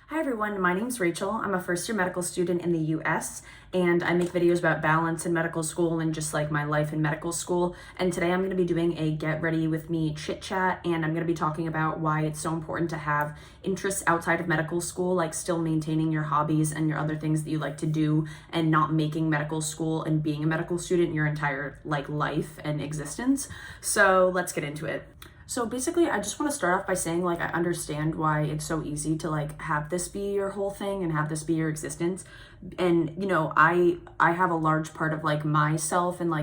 Hi everyone, my name's Rachel. I'm a first year medical student in the US and I make videos about balance in medical school and just like my life in medical school. And today I'm going to be doing a get ready with me chit chat, and I'm going to be talking about why it's so important to have interests outside of medical school, like still maintaining your hobbies and your other things that you like to do and not making medical school and being a medical student your entire life and existence. So let's get into it. So basically, I just want to start off by saying I understand why it's so easy to have this be your whole thing and have this be your existence. And I have a large part of myself and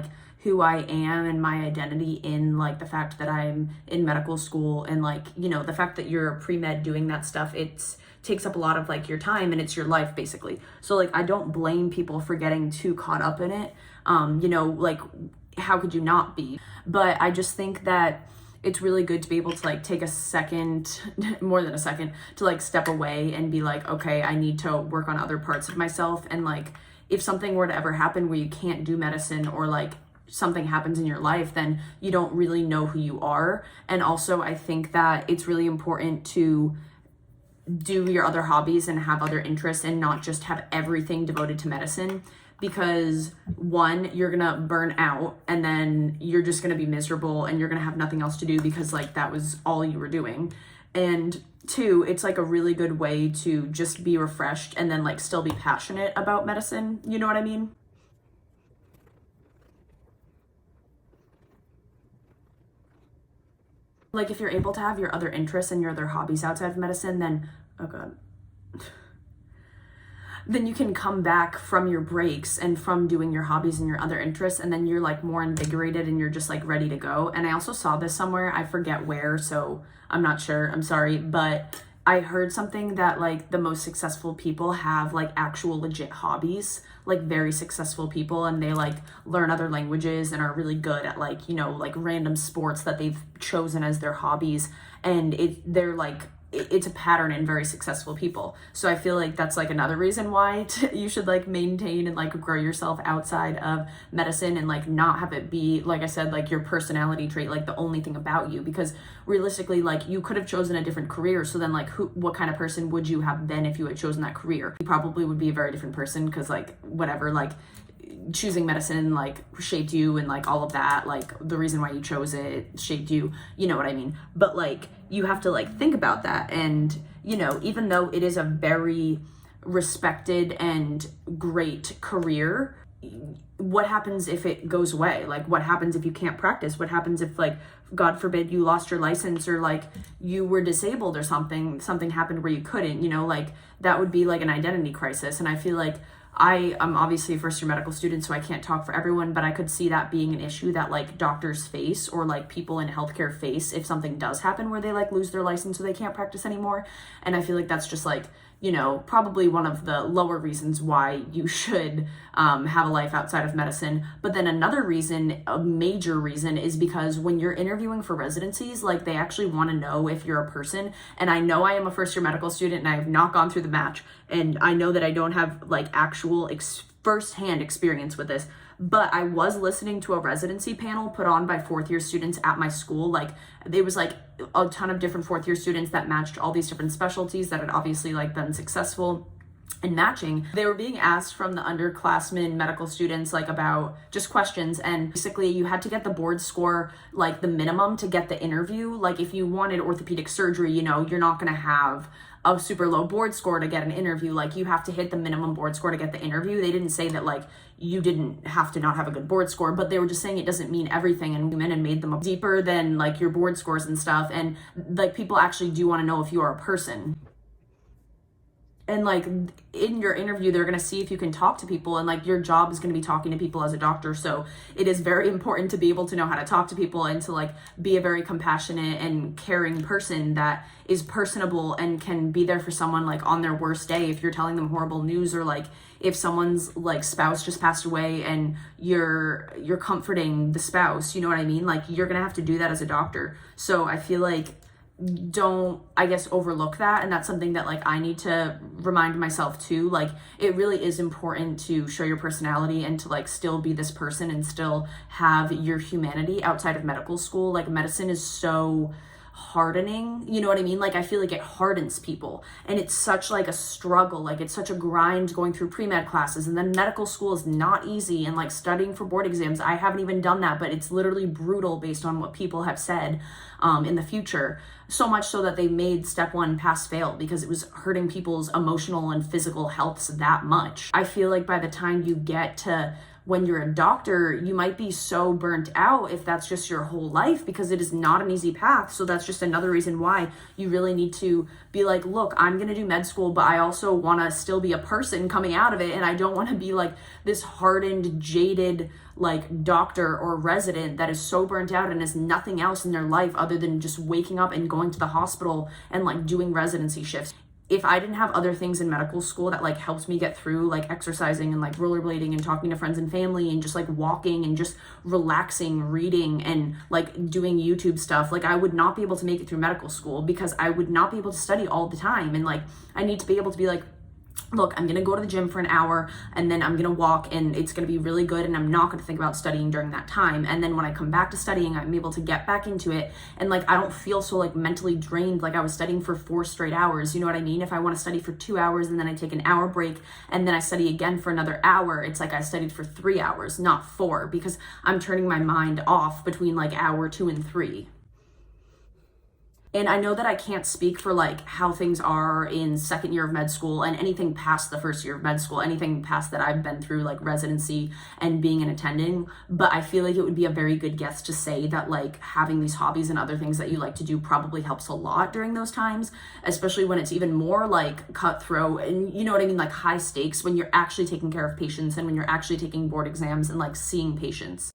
who I am and my identity in the fact that I'm in medical school, and the fact that you're pre-med doing that stuff, it takes up a lot of your time and it's your life basically. So I don't blame people for getting too caught up in it. How could you not be? But I just think that it's really good to be able to take a second, more than a second, to step away and be okay, I need to work on other parts of myself. And if something were to ever happen where you can't do medicine, or something happens in your life, then you don't really know who you are. And also I think that it's really important to do your other hobbies and have other interests and not just have everything devoted to medicine. Because one, you're gonna burn out and then you're just gonna be miserable and you're gonna have nothing else to do because that was all you were doing. And two, it's a really good way to just be refreshed and then still be passionate about medicine. You know what I mean? If you're able to have your other interests and your other hobbies outside of medicine, then, oh God. Then you can come back from your breaks and from doing your hobbies and your other interests, and then you're more invigorated and you're just ready to go. And I also saw this somewhere, I forget where, so I'm not sure, I'm sorry, but I heard something that the most successful people have actual legit hobbies, very successful people, and they learn other languages and are really good at random sports that they've chosen as their hobbies, and it's a pattern in very successful people. So I feel that's another reason why you should maintain and grow yourself outside of medicine, and not have it be, I said, your personality trait, the only thing about you. Because realistically, you could have chosen a different career, so then what kind of person would you have been if you had chosen that career? You probably would be a very different person, because choosing medicine shaped you, and all of that, the reason why you chose it shaped you, you know what I mean? But you have to think about that. And even though it is a very respected and great career, what happens if it goes away? What happens if you can't practice? What happens if God forbid you lost your license, or you were disabled, or something happened where you couldn't, that would be an identity crisis. And I feel I am obviously a first year medical student, so I can't talk for everyone, but I could see that being an issue that doctors face, or people in healthcare face, if something does happen where they lose their license so they can't practice anymore. And I feel that's just probably one of the lower reasons why you should have a life outside of medicine. But then another reason, a major reason, is because when you're interviewing for residencies, they actually want to know if you're a person. And I know I am a first year medical student and I have not gone through the match, and I know that I don't have actual first-hand experience with this, but I was listening to a residency panel put on by fourth year students at my school. There was a ton of different fourth year students that matched all these different specialties that had obviously been successful in matching. They were being asked from the underclassmen medical students about just questions, and basically you had to get the board score the minimum to get the interview. If you wanted orthopedic surgery, you're not going to have a super low board score to get an interview. You have to hit the minimum board score to get the interview. They didn't say that you didn't have to not have a good board score, but they were just saying it doesn't mean everything, and made them deeper than your board scores and stuff. And people actually do want to know if you are a person. And in your interview, they're going to see if you can talk to people, and your job is going to be talking to people as a doctor. So it is very important to be able to know how to talk to people, and to be a very compassionate and caring person that is personable and can be there for someone on their worst day. If you're telling them horrible news, or if someone's spouse just passed away and you're comforting the spouse, you know what I mean? You're going to have to do that as a doctor. So I feel don't, I guess, overlook that. And that's something that I need to remind myself too. It really is important to show your personality and to still be this person and still have your humanity outside of medical school. Medicine is so hardening, you know what I mean? Like I feel like it hardens people, and it's such like a struggle, like it's such a grind going through pre-med classes, and then medical school is not easy, and like studying for board exams, I haven't even done that, but it's literally brutal based on what people have said in the future. So much so that they made step 1 pass fail because it was hurting people's emotional and physical healths that much. I feel like by the time you get to when you're a doctor, you might be so burnt out if that's just your whole life, because it is not an easy path. So that's just another reason why you really need to be like, look, I'm going to do med school, but I also want to still be a person coming out of it. And I don't want to be like this hardened, jaded, like doctor or resident that is so burnt out and has nothing else in their life other than just waking up and going to the hospital and like doing residency shifts. If I didn't have other things in medical school that like helped me get through, like exercising and like rollerblading and talking to friends and family and just like walking and just relaxing, reading and like doing YouTube stuff, like I would not be able to make it through medical school, because I would not be able to study all the time. And like I need to be able to be like, look, I'm going to go to the gym for an hour and then I'm going to walk and it's going to be really good, and I'm not going to think about studying during that time. And then when I come back to studying, I'm able to get back into it, and like I don't feel so like mentally drained like I was studying for 4 straight hours. You know what I mean? If I want to study for 2 hours and then I take an hour break and then I study again for another hour, it's like I studied for 3 hours, not 4, because I'm turning my mind off between like hour 2 and 3. And I know that I can't speak for like how things are in second year of med school and anything past the first year of med school, anything past that I've been through like residency and being an attending, but I feel like it would be a very good guess to say that like having these hobbies and other things that you like to do probably helps a lot during those times, especially when it's even more like cutthroat and you know what I mean, like high stakes, when you're actually taking care of patients and when you're actually taking board exams and like seeing patients.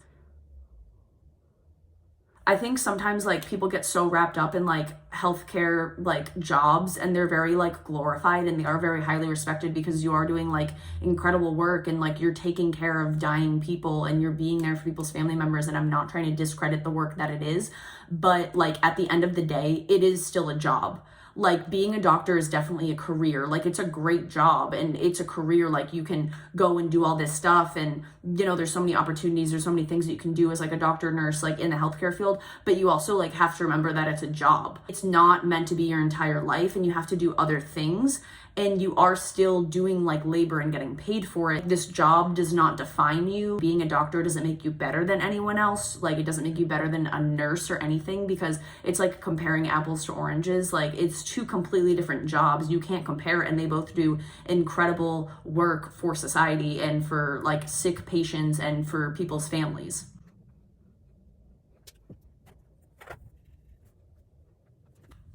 I think sometimes like people get so wrapped up in like healthcare like jobs, and they're very like glorified and they are very highly respected because you are doing like incredible work and like you're taking care of dying people and you're being there for people's family members. And I'm not trying to discredit the work that it is, but like at the end of the day, it is still a job. Like being a doctor is definitely a career. Like it's a great job and it's a career. Like you can go and do all this stuff, and you know there's so many opportunities, there's so many things that you can do as like a doctor, nurse, like in the healthcare field, but you also like have to remember that it's a job. It's not meant to be your entire life, and you have to do other things, and you are still doing like labor and getting paid for it. This job does not define you. Being a doctor doesn't make you better than anyone else. Like it doesn't make you better than a nurse or anything, because it's like comparing apples to oranges. Like it's 2 completely different jobs. You can't compare it, and they both do incredible work for society and for like sick patients and for people's families.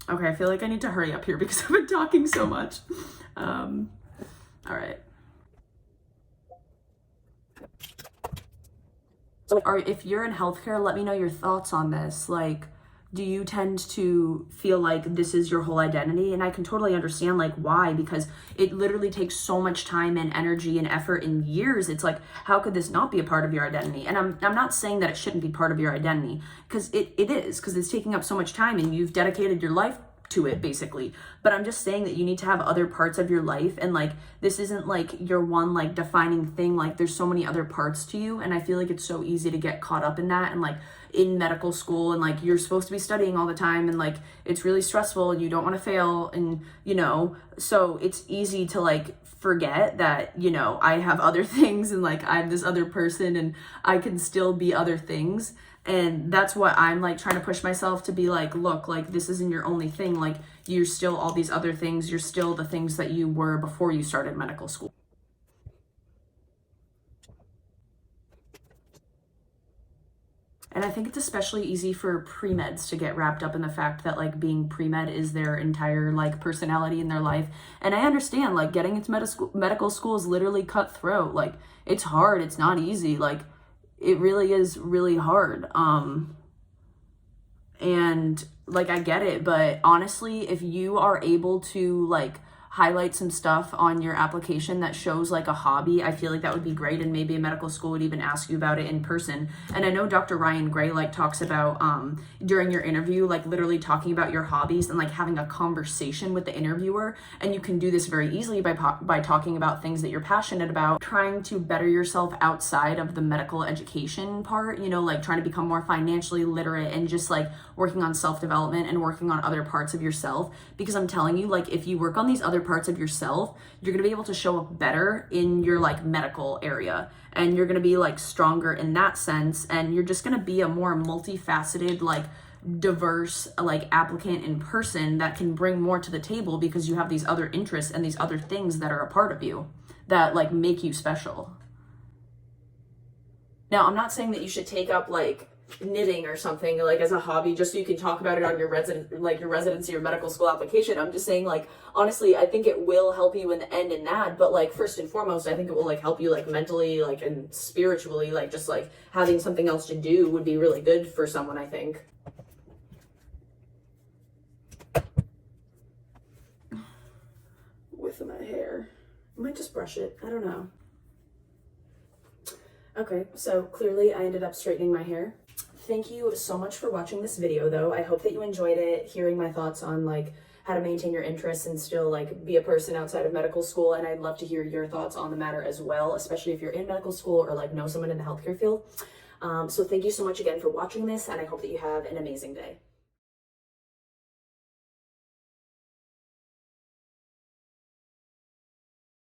Okay, I feel like I need to hurry up here because I've been talking so much. All right. Or if you're in healthcare, let me know your thoughts on this. Like, do you tend to feel like this is your whole identity? And I can totally understand like why, because it literally takes so much time and energy and effort and years. It's like, how could this not be a part of your identity? And I'm not saying that it shouldn't be part of your identity, because it is, because it's taking up so much time and you've dedicated your life to it basically. But I'm just saying that you need to have other parts of your life, and like this isn't like your one like defining thing. Like there's so many other parts to you, and I feel like it's so easy to get caught up in that. And like in medical school, and like you're supposed to be studying all the time, and like it's really stressful and you don't want to fail, and you know, so it's easy to like forget that, you know, I have other things, and like I'm this other person and I can still be other things. And that's what I'm like trying to push myself to be like, look, like this isn't your only thing. Like you're still all these other things. You're still the things that you were before you started medical school. And I think it's especially easy for pre-meds to get wrapped up in the fact that like being pre-med is their entire like personality in their life. And I understand like getting into medical school is literally cutthroat. Like it's hard. It's not easy. Like it really is really hard. And like I get it, but honestly, if you are able to like highlight some stuff on your application that shows like a hobby, I feel like that would be great, and maybe a medical school would even ask you about it in person. And I know Dr. Ryan Gray like talks about during your interview, like literally talking about your hobbies and like having a conversation with the interviewer. And you can do this very easily by talking about things that you're passionate about, trying to better yourself outside of the medical education part, you know, like trying to become more financially literate and just like working on self-development and working on other parts of yourself. Because I'm telling you, like if you work on these other parts of yourself, you're gonna be able to show up better in your like medical area, and you're gonna be like stronger in that sense, and you're just gonna be a more multifaceted, like diverse like applicant in person that can bring more to the table because you have these other interests and these other things that are a part of you that like make you special. Now, I'm not saying that you should take up like knitting or something like as a hobby just so you can talk about it on your residency or medical school application. I'm just saying, like, honestly, I think it will help you in the end in that, but like first and foremost, I think it will like help you like mentally, like, and spiritually, like just like having something else to do would be really good for someone, I think. With my hair, I might just brush it, I don't know. Okay, so clearly I ended up straightening my hair. Thank you so much for watching this video though. I hope that you enjoyed it, hearing my thoughts on like how to maintain your interests and still like be a person outside of medical school. And I'd love to hear your thoughts on the matter as well, especially if you're in medical school or like know someone in the healthcare field. So thank you so much again for watching this, and I hope that you have an amazing day.